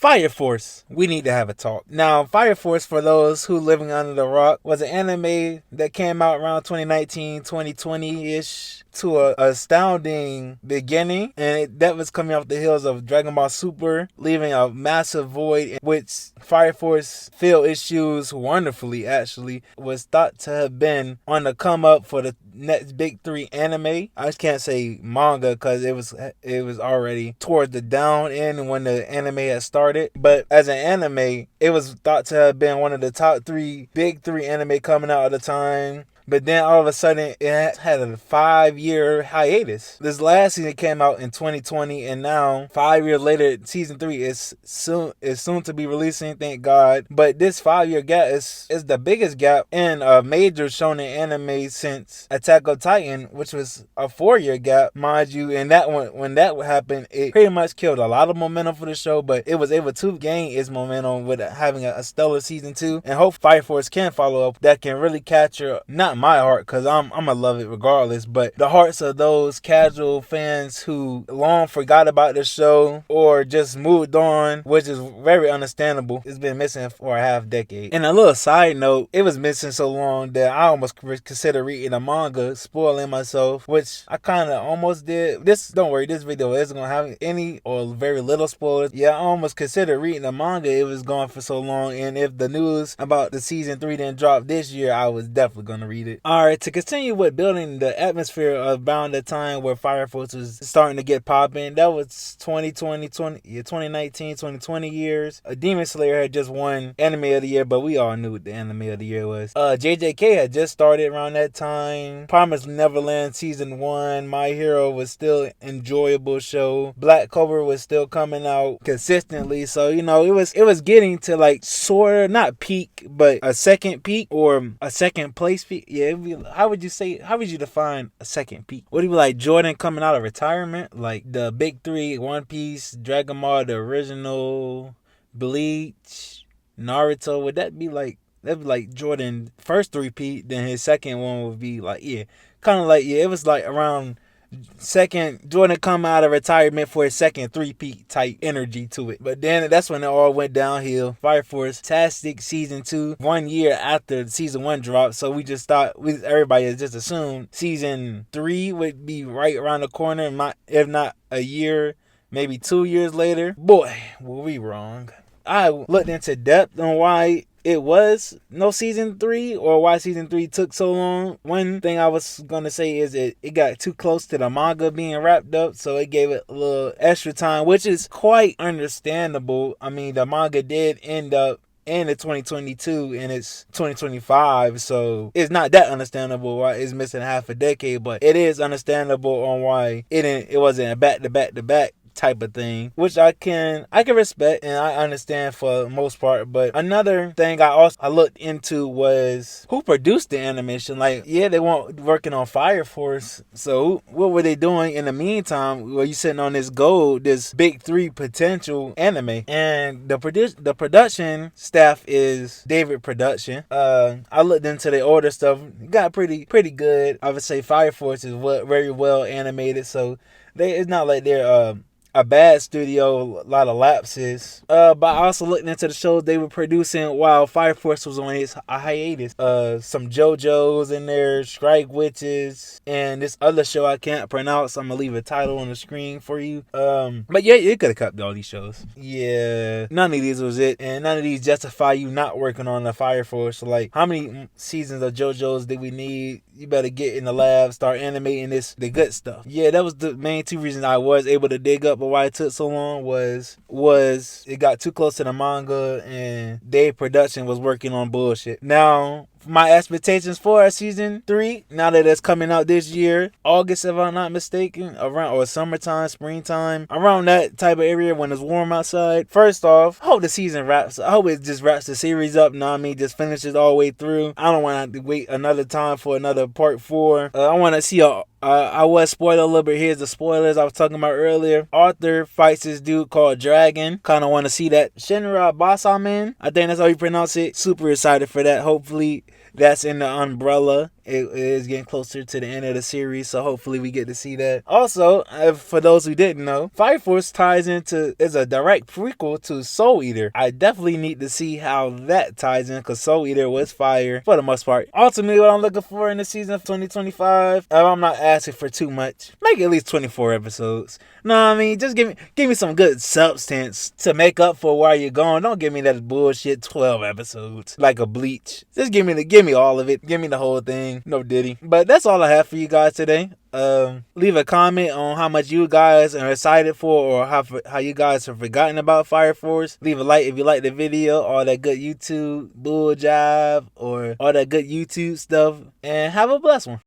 Fireforce. We need to have a talk. Now, Fireforce, for those who living under the rock, was an anime that came out around 2019, 2020-ish to a astounding beginning, and that was coming off the heels of Dragon Ball Super, leaving a massive void in which Fireforce filled its shoes wonderfully. Actually, was thought to have been on the come up for the next big three anime. I just can't say manga because it was already towards the down end when the anime had started. But as an anime, it was thought to have been one of the top big three anime coming out at the time. But then all of a sudden, it had a 5-year hiatus. This last season came out in 2020, and now 5 years later, season 3 is soon to be releasing. Thank God. But this 5-year gap is the biggest gap in a major shonen anime since Attack on Titan, which was a 4-year gap, mind you. And that one, when that happened, it pretty much killed a lot of momentum for the show. But it was able to gain its momentum with having a stellar season 2, and hope Fire Force can follow up. That can really capture not my heart, because I'm gonna love it regardless, but the hearts of those casual fans who long forgot about the show or just moved on, which is very understandable. It's been missing for a half decade. And a little side note, it was missing so long that I almost considered reading a manga, spoiling myself, which I kind of almost did. Don't worry, this video isn't gonna have any or very little spoilers. Yeah, I almost considered reading a manga. It was gone for so long, and if the news about the season 3 didn't drop this year, I was definitely gonna read it. Alright, to continue with building the atmosphere around the time where Fireforce was starting to get popping, that was 2019, 2020 years. Demon Slayer had just won Anime of the Year, but we all knew what the Anime of the Year was. JJK had just started around that time. Promised Neverland Season 1. My Hero was still an enjoyable show. Black Clover was still coming out consistently. So, it was getting to like sort of, not peak, but a second peak or a second place peak. Yeah, how would you define a second peak? Would it be like Jordan coming out of retirement? Like the big three, One Piece, Dragon Ball, the original, Bleach, Naruto? Would that be like, that'd be like Jordan first three-peat, then his second one would be like, yeah, kind of like, yeah, it was like around second Jordan come out of retirement for his second three-peat type energy to it. But then that's when it all went downhill. Fire Force fantastic season 2 1 year after season 1 dropped, so we just thought, everybody just assumed season 3 would be right around the corner, if not a year, maybe 2 years later. Boy, were we wrong. I looked into depth on why it was no season 3 or why season 3 took so long. One thing I was going to say is it got too close to the manga being wrapped up, so it gave it a little extra time, which is quite understandable. I mean, the manga did end up in 2022 and it's 2025, so it's not that understandable why it's missing half a decade, but it is understandable on why it wasn't a back-to-back type of thing, which I can respect and I understand for the most part. But another thing I looked into was who produced the animation. Like, yeah, they weren't working on Fire Force, so what were they doing in the meantime? Were you sitting on this gold, this big 3 potential anime? And the production staff is David Production. I looked into the older stuff, it got pretty good. I would say Fire Force is very well animated, so it's not like they're a bad studio, a lot of lapses. But I also looked into the shows they were producing while Fire Force was on its hiatus. Some JoJo's in there, Strike Witches, and this other show I can't pronounce. I'm gonna leave a title on the screen for you. But yeah, you could have kept all these shows. Yeah, none of these was it, and none of these justify you not working on the Fire Force. Like, how many seasons of JoJo's did we need? You better get in the lab, start animating the good stuff. Yeah, that was the main 2 reasons I was able to dig up, but why it took so long was it got too close to the manga and Dave Production was working on bullshit. Now, my expectations for season 3, now that it's coming out this year, August if I'm not mistaken, around, or summertime, springtime, around that type of area when it's warm outside. First off, I hope the season wraps. I hope it just wraps the series up. Know what I mean? Just finishes all the way through. I don't want to have to wait another time for another part 4. I want to see I was spoiled a little bit. Here's the spoilers I was talking about earlier. Arthur fights this dude called Dragon. Kind of want to see that. Shinra Basaman, I think that's how you pronounce it. Super excited for that. Hopefully that's in the umbrella It is getting closer to the end of the series, so hopefully we get to see that. Also, for those who didn't know, Fireforce is a direct prequel to Soul Eater. I definitely need to see how that ties in, because Soul Eater was fire for the most part. Ultimately, what I'm looking for in the season of 2025, I'm not asking for too much. Make at least 24 episodes. No, I mean, just give me some good substance to make up for where you're going. Don't give me that bullshit 12 episodes like a Bleach. Just give me all of it. Give me the whole thing. No Diddy. But that's all I have for you guys today. Leave a comment on how much you guys are excited for, or how you guys have forgotten about Fire Force. Leave a like if you like the video, all that good YouTube bull jive, or all that good YouTube stuff, and have a blessed one.